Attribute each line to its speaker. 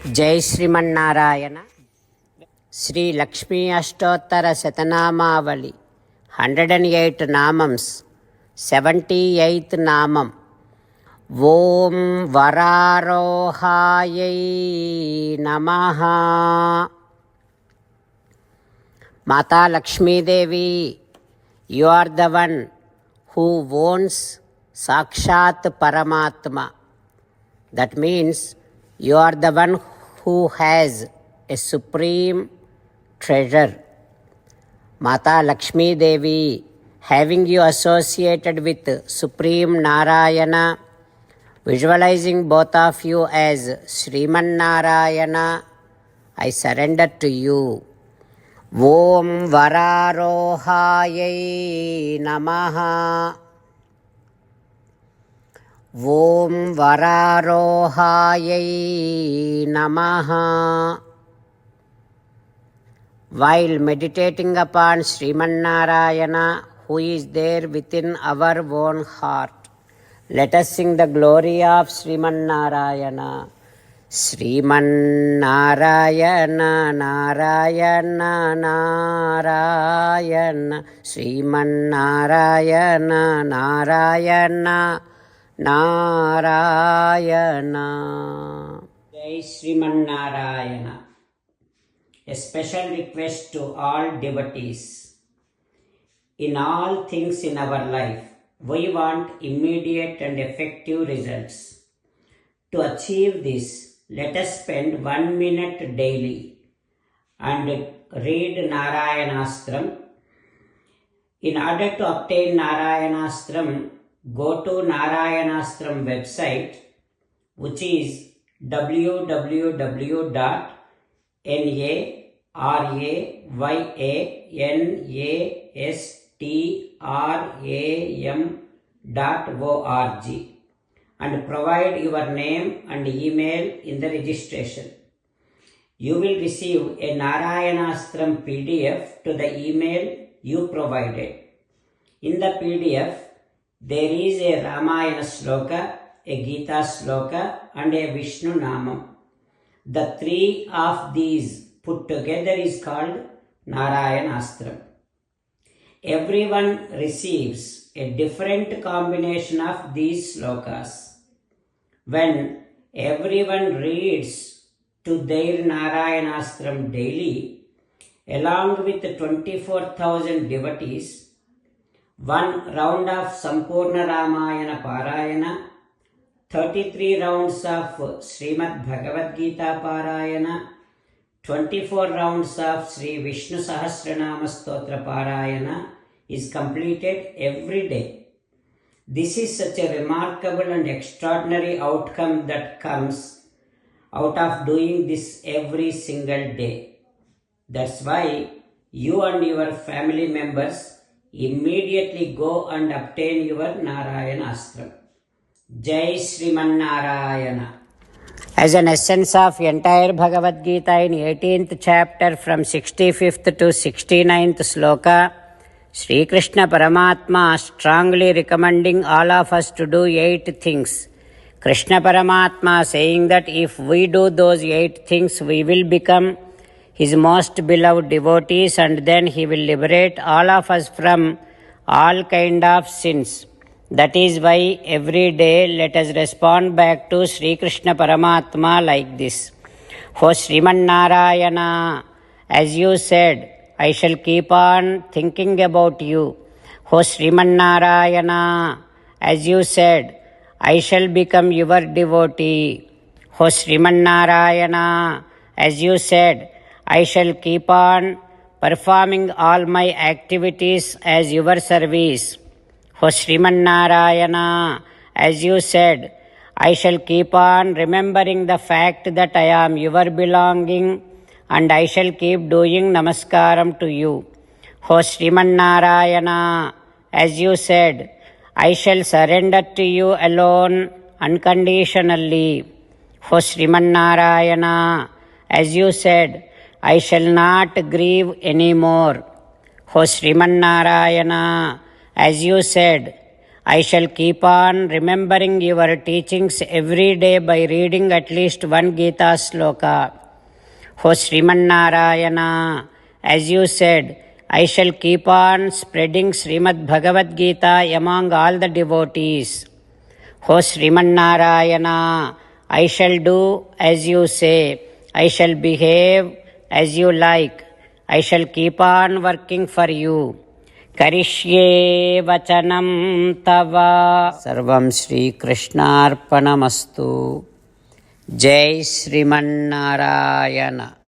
Speaker 1: जय श्रीमन्नारायण. श्री लक्ष्मी अष्टोत्तर शतनामावली 108 नामम्स. 78th नामम. ओम वरारोहायै नमः. माता लक्ष्मी देवी, you are the one who owns Sakshat Paramatma. That means you are the one who has a supreme treasure. Mata Lakshmi Devi, having you associated with Supreme Narayana, visualizing both of you as Sriman Narayana, I surrender to you. Om Vararohayai Namaha. Om Vararohayai Namaha. While meditating upon Sriman-Narayana, who is there within our own heart, let us sing the glory of Sriman-Narayana. Sriman-Narayana, Narayana, Narayana. Sriman-Narayana, Narayana, Narayana. Jai Sriman-Narayana. A special request to all devotees. In all things in our life, we want immediate and effective results. To achieve this, let us spend 1 minute daily and read Narayanastram. In order to obtain Narayanastram, go to Narayanastram website, which is www.narayanastram.org, and provide your name and email in the registration. You will receive a Narayanastram PDF to the email you provided. In the PDF, there is a Ramayana Sloka, a Gita Sloka, and a Vishnu Namam. The three of these put together is called Narayanastram. Everyone receives a different combination of these slokas. When everyone reads to their Narayanastram daily, along with 24,000 devotees, 1 round of Sampurna Ramayana Parayana, 33 rounds of Srimad Bhagavad Gita Parayana, 24 rounds of Sri Vishnu Sahasranama Stotra Parayana is completed every day. This is such a remarkable and extraordinary outcome that comes out of doing this every single day. That's why you and your family members immediately go and obtain your Narayanastram. Jai Sriman Narayana. As an essence of entire Bhagavad Gita in 18th chapter from 65th to 69th sloka, Sri Krishna Paramatma strongly recommending all of us to do 8 things. Krishna Paramatma saying that if we do those 8 things, we will become His most beloved devotees, and then He will liberate all of us from all kind of sins. That is why every day let us respond back to Sri Krishna Paramatma like this. O Sriman Narayana, as you said, I shall keep on thinking about you. O Sriman Narayana, as you said, I shall become your devotee. O Sriman Narayana, as you said, I shall keep on performing all my activities as your service. O Sriman Narayana, as you said, I shall keep on remembering the fact that I am your belonging, and I shall keep doing namaskaram to you. O Sriman Narayana, as you said, I shall surrender to you alone unconditionally. O Sriman Narayana, as you said, I shall not grieve anymore. O Sriman Narayana, as you said, I shall keep on remembering your teachings every day by reading at least one Gita sloka. O Srimannarayana, as you said, I shall keep on spreading Srimad Bhagavad Gita among all the devotees. O Srimannarayana, I shall do as you say. I shall behave as you like. I shall keep on working for you. Karishye vachanam tava. Sarvam Shri Krishnarpanamastu. Jai Srimannarayana.